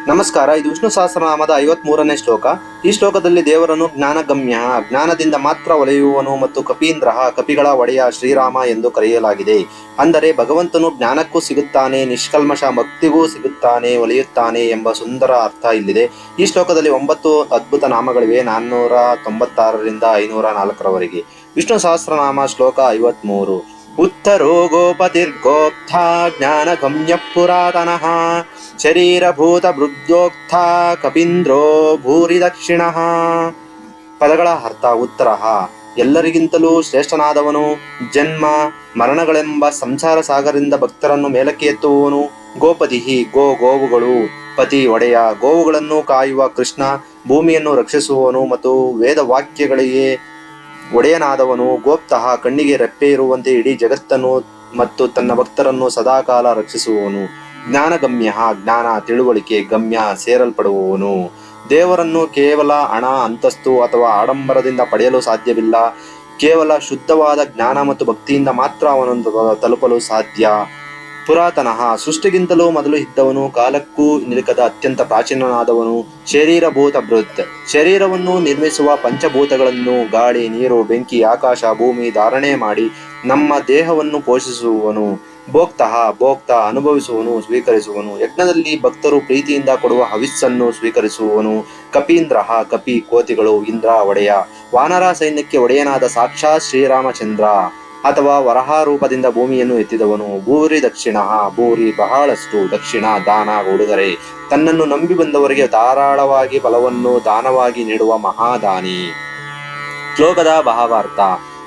ನಮಸ್ಕಾರ. ಇದು ವಿಷ್ಣು ಸಹಸ್ರನಾಮದ 53ನೇ ಶ್ಲೋಕ. ಈ ಶ್ಲೋಕದಲ್ಲಿ ದೇವರನ್ನು ಜ್ಞಾನಗಮ್ಯ, ಜ್ಞಾನದಿಂದ ಮಾತ್ರ ಒಲೆಯುವನು ಮತ್ತು ಕಪೀಂದ್ರ, ಕಪಿಗಳ ಒಡೆಯ ಶ್ರೀರಾಮ ಎಂದು ಕರೆಯಲಾಗಿದೆ. ಅಂದರೆ ಭಗವಂತನು ಜ್ಞಾನಕ್ಕೂ ಸಿಗುತ್ತಾನೆ, ನಿಷ್ಕಲ್ಮಶ ಭಕ್ತಿಗೂ ಸಿಗುತ್ತಾನೆ, ಒಲಿಯುತ್ತಾನೆ ಎಂಬ ಸುಂದರ ಅರ್ಥ ಇಲ್ಲಿದೆ. ಈ ಶ್ಲೋಕದಲ್ಲಿ 9 ಅದ್ಭುತ ನಾಮಗಳಿವೆ, 496ರಿಂದ 504ರವರೆಗೆ. ವಿಷ್ಣು ಸಹಸ್ರನಾಮ ಶ್ಲೋಕ 53. ಉತ್ತರೋ ಗೋಪತಿರ್ಗೋಪ್ತ ಜ್ಞಾನಗಮ್ಯ ಪುರಾತನಃ ಶರೀರಭೂತ ಬೃದ್ಧೋಕ್ತ ಕಪೀಂದ್ರೋ ಭೂರಿ ದಕ್ಷಿಣಃ. ಪದಗಳ ಅರ್ಥ. ಉತ್ತರ ಎಲ್ಲರಿಗಿಂತಲೂ ಶ್ರೇಷ್ಠನಾದವನು, ಜನ್ಮ ಮರಣಗಳೆಂಬ ಸಂಸಾರ ಸಾಗರದಿಂದ ಭಕ್ತರನ್ನು ಮೇಲಕ್ಕೆ ಎತ್ತುವವನು. ಗೋಪತಿ ಗೋವುಗಳು, ಪತಿ ಒಡೆಯ, ಗೋವುಗಳನ್ನು ಕಾಯುವ ಕೃಷ್ಣ, ಭೂಮಿಯನ್ನು ರಕ್ಷಿಸುವವನು ಮತ್ತು ವೇದವಾಕ್ಯಗಳಿಗೆ ಒಡೆಯನಾದವನು. ಗೋಪ್ತಃ ಕಣ್ಣಿಗೆ ರೆಪ್ಪೆ ಇರುವಂತೆ ಇಡೀ ಜಗತ್ತನ್ನು ಮತ್ತು ತನ್ನ ಭಕ್ತರನ್ನು ಸದಾಕಾಲ ರಕ್ಷಿಸುವವನು. ಜ್ಞಾನಗಮ್ಯ, ಜ್ಞಾನ ತಿಳುವಳಿಕೆ, ಗಮ್ಯ ಸೇರಲ್ಪಡುವವನು. ದೇವರನ್ನು ಕೇವಲ ಹಣ, ಅಂತಸ್ತು ಅಥವಾ ಆಡಂಬರದಿಂದ ಪಡೆಯಲು ಸಾಧ್ಯವಿಲ್ಲ. ಕೇವಲ ಶುದ್ಧವಾದ ಜ್ಞಾನ ಮತ್ತು ಭಕ್ತಿಯಿಂದ ಮಾತ್ರ ಅವನನ್ನು ತಲುಪಲು ಸಾಧ್ಯ. ಪುರಾತನಃ ಸೃಷ್ಟಿಗಿಂತಲೂ ಮೊದಲು ಇದ್ದವನು, ಕಾಲಕ್ಕೂ ನಿಲುಕದ ಅತ್ಯಂತ ಪ್ರಾಚೀನನಾದವನು. ಶರೀರಭೂತ ಬೃಹತ್, ಶರೀರವನ್ನು ನಿರ್ಮಿಸುವ ಪಂಚಭೂತಗಳನ್ನು ಗಾಳಿ, ನೀರು, ಬೆಂಕಿ, ಆಕಾಶ, ಭೂಮಿ ಧಾರಣೆ ಮಾಡಿ ನಮ್ಮ ದೇಹವನ್ನು ಪೋಷಿಸುವವನು. ಭೋಕ್ತಃ ಭೋಕ್ತ, ಅನುಭವಿಸುವನು, ಸ್ವೀಕರಿಸುವನು. ಯಜ್ಞದಲ್ಲಿ ಭಕ್ತರು ಪ್ರೀತಿಯಿಂದ ಕೊಡುವ ಹವಿಸ್ಸನ್ನು ಸ್ವೀಕರಿಸುವವನು. ಕಪೀಂದ್ರ, ಕಪಿ ಕೋತಿಗಳು, ಇಂದ್ರ ಒಡೆಯ. ವಾನರ ಸೈನ್ಯಕ್ಕೆ ಒಡೆಯನಾದ ಸಾಕ್ಷಾತ್ ಶ್ರೀರಾಮಚಂದ್ರ ಅಥವಾ ವರಹ ರೂಪದಿಂದ ಭೂಮಿಯನ್ನು ಎತ್ತಿದವನು. ಭೂರಿ ದಕ್ಷಿಣ, ಭೂರಿ ಬಹಳಷ್ಟು, ದಕ್ಷಿಣ ದಾನ ಉಡುಗೊರೆ. ತನ್ನನ್ನು ನಂಬಿ ಬಂದವರಿಗೆ ಧಾರಾಳವಾಗಿ ಫಲವನ್ನು ದಾನವಾಗಿ ನೀಡುವ ಮಹಾದಾನಿ. ಶ್ಲೋಕದ ಭಾವಾರ್ಥ.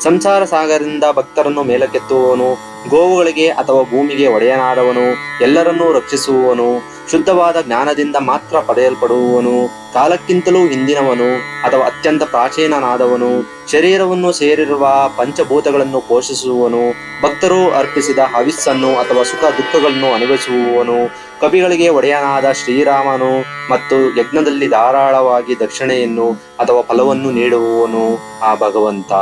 ಸಂಸಾರ ಸಾಗರದಿಂದ ಭಕ್ತರನ್ನು ಮೇಲಕ್ಕೆತ್ತುವವನು, ಗೋವುಗಳಿಗೆ ಅಥವಾ ಭೂಮಿಗೆ ಒಡೆಯನಾದವನು, ಎಲ್ಲರನ್ನೂ ರಕ್ಷಿಸುವವನು, ಶುದ್ಧವಾದ ಜ್ಞಾನದಿಂದ ಮಾತ್ರ ಪಡೆಯಲ್ಪಡುವವನು, ಕಾಲಕ್ಕಿಂತಲೂ ಹಿಂದಿನವನು ಅಥವಾ ಅತ್ಯಂತ ಪ್ರಾಚೀನನಾದವನು, ಶರೀರವನ್ನು ಸೇರಿರುವ ಪಂಚಭೂತಗಳನ್ನು ಪೋಷಿಸುವವನು, ಭಕ್ತರು ಅರ್ಪಿಸಿದ ಹವಿಸ್ಸನ್ನು ಅಥವಾ ಸುಖ ದುಃಖಗಳನ್ನು ಅನುಭವಿಸುವವನು, ಕವಿಗಳಿಗೆ ಒಡೆಯನಾದ ಶ್ರೀರಾಮನು ಮತ್ತು ಯಜ್ಞದಲ್ಲಿ ಧಾರಾಳವಾಗಿ ದಕ್ಷಿಣೆಯನ್ನು ಅಥವಾ ಫಲವನ್ನು ನೀಡುವವನು ಆ ಭಗವಂತ.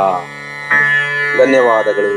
ಧನ್ಯವಾದಗಳು.